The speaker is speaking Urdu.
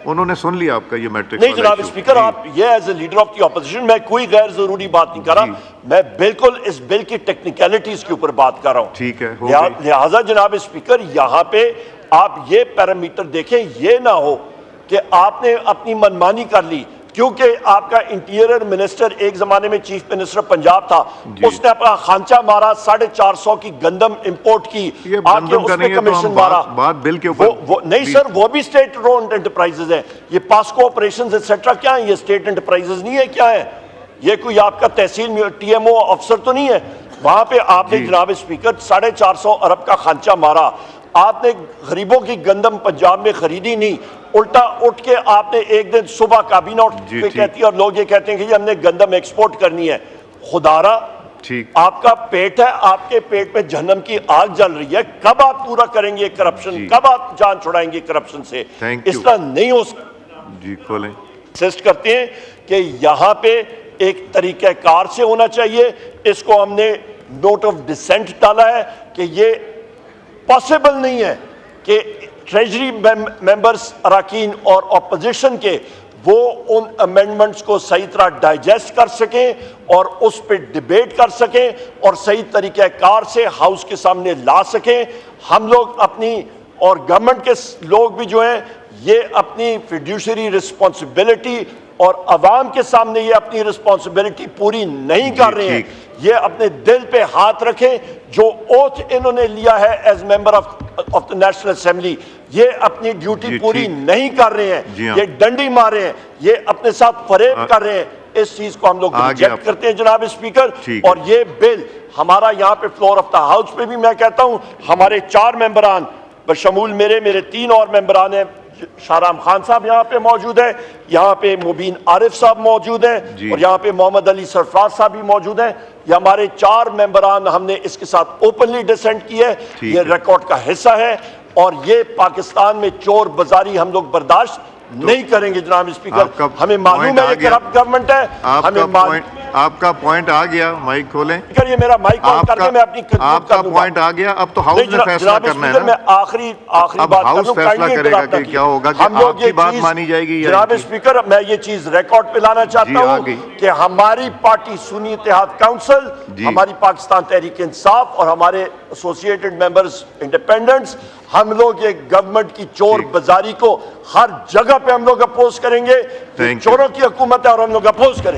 انہوں نے سن لیا آپ کا یہ میٹرکس نہیں جناب اسپیکر، آپ یہ as a leader of the opposition, میں کوئی غیر ضروری بات نہیں کر رہا، میں بالکل اس بل کی ٹیکنیکلٹیز کے اوپر بات کر رہا ہوں۔ ٹھیک ہے، لہٰذا جناب اسپیکر یہاں پہ آپ یہ پیرامیٹر دیکھیں، یہ نہ ہو کہ آپ نے اپنی منمانی کر لی، کیونکہ آپ کا انٹیریئر منسٹر ایک زمانے میں چیف منسٹر پنجاب تھا، اس نے اپنا خانچہ مارا، 450 کی گندم امپورٹ کی، آپ کے اس پہ کمیشن مارا۔ بات بل کے اوپر نہیں سر، وہ بھی اسٹیٹ رون انٹرپرائزز ہیں، یہ پاسکو آپریشنز ایٹسٹرا کیا ہیں؟ یہ اسٹیٹ انٹرپرائزز نہیں ہے، کیا ہے یہ؟ کوئی آپ کا تحصیل ٹی ایم او افسر تو نہیں ہے؟ وہاں پہ آپ نے جناب اسپیکر 450 ارب کا خانچہ مارا، آپ نے غریبوں کی گندم پنجاب میں خریدی نہیں، الٹا اٹھ کے آپ نے ایک دن صبح کابینہ پہ کہتی ہے اور لوگ یہ کہتے ہیں کہ ہم نے گندم ایکسپورٹ کرنی ہے۔ خدارا آپ کا پیٹ ہے، آپ کے پیٹ میں جہنم کی آگ جل رہی ہے، کب آپ پورا کریں گے کرپشن؟ کب آپ جان چھڑائیں گے کرپشن سے؟ اس طرح نہیں ہو سکتا۔ جی کھولیں۔ انسسٹ کرتے ہیں کہ یہاں پہ ایک طریقہ کار سے ہونا چاہیے، اس کو ہم نے نوٹ آف ڈسینٹ ڈالا ہے کہ یہ پاسبل نہیں ہے کہ ٹریجری ممبرز اراکین اور اپوزیشن کے وہ ان امینڈمنٹس کو صحیح طرح ڈائجسٹ کر سکیں اور اس پہ ڈیبیٹ کر سکیں اور صحیح طریقہ کار سے ہاؤس کے سامنے لا سکیں۔ ہم لوگ اپنی اور گورنمنٹ کے لوگ بھی جو ہیں یہ اپنی فیڈیوشری رسپانسبلٹی اور عوام کے سامنے یہ اپنی رسپانسبلٹی پوری نہیں کر رہے ہیں۔ یہ اپنے دل پہ ہاتھ رکھیں، جو اوتھ انہوں نے لیا ہے as member of the national assembly, یہ اپنی ڈیوٹی پوری نہیں کر رہے ہیں، یہ ڈنڈی مار رہے ہیں، یہ اپنے ساتھ فریب کر رہے ہیں۔ اس چیز کو ہم لوگ ریجیکٹ کرتے ہیں جناب اسپیکر، اور یہ بل ہمارا یہاں پہ فلور آف دا ہاؤس پہ بھی میں کہتا ہوں ہمارے 4 ممبران بشمول میرے 3 اور ممبران ہیں، شاہرام خان صاحب یہاں پہ موجود ہیں، یہاں پہ مبین عارف صاحب موجود ہیں، اور یہاں پہ محمد علی سرفراز صاحب بھی موجود ہیں۔ یہ ہمارے 4 ممبران ہم نے اس کے ساتھ اوپنلی ڈسینٹ کی ہے، یہ ریکارڈ کا حصہ ہے، اور یہ پاکستان میں چور بازاری ہم لوگ برداشت نہیں کریں گے جناب اسپیکر۔ ہمیں معلوم ہے یہ کرپٹ گورنمنٹ ہے، ہمیں آپ کا پوائنٹ آ گیا۔ مائک کھولیں۔ یہ میرا مائک آن کر کے میں اپنی آپ کا پوائنٹ آ گیا، اب تو ہاؤس نے فیصلہ کرنا ہے نا۔ میں آخری بات ہاؤس فیصلہ کرے گا کہ کیا ہوگا، کہ آپ کی بات مانی جائے گی۔ جناب اسپیکر میں یہ چیز ریکارڈ پہ لانا چاہتا ہوں کہ ہماری پارٹی سنی اتحاد کونسل، ہماری پاکستان تحریک انصاف اور ہمارے ایسوسیٹڈ ممبرز انڈیپینڈنٹس، ہم لوگ یہ گورنمنٹ کی چور بازاری کو ہر جگہ پہ ہم لوگ اپوز کریں گے۔ چوروں کی حکومت ہے اور ہم لوگ اپوز کریں گے۔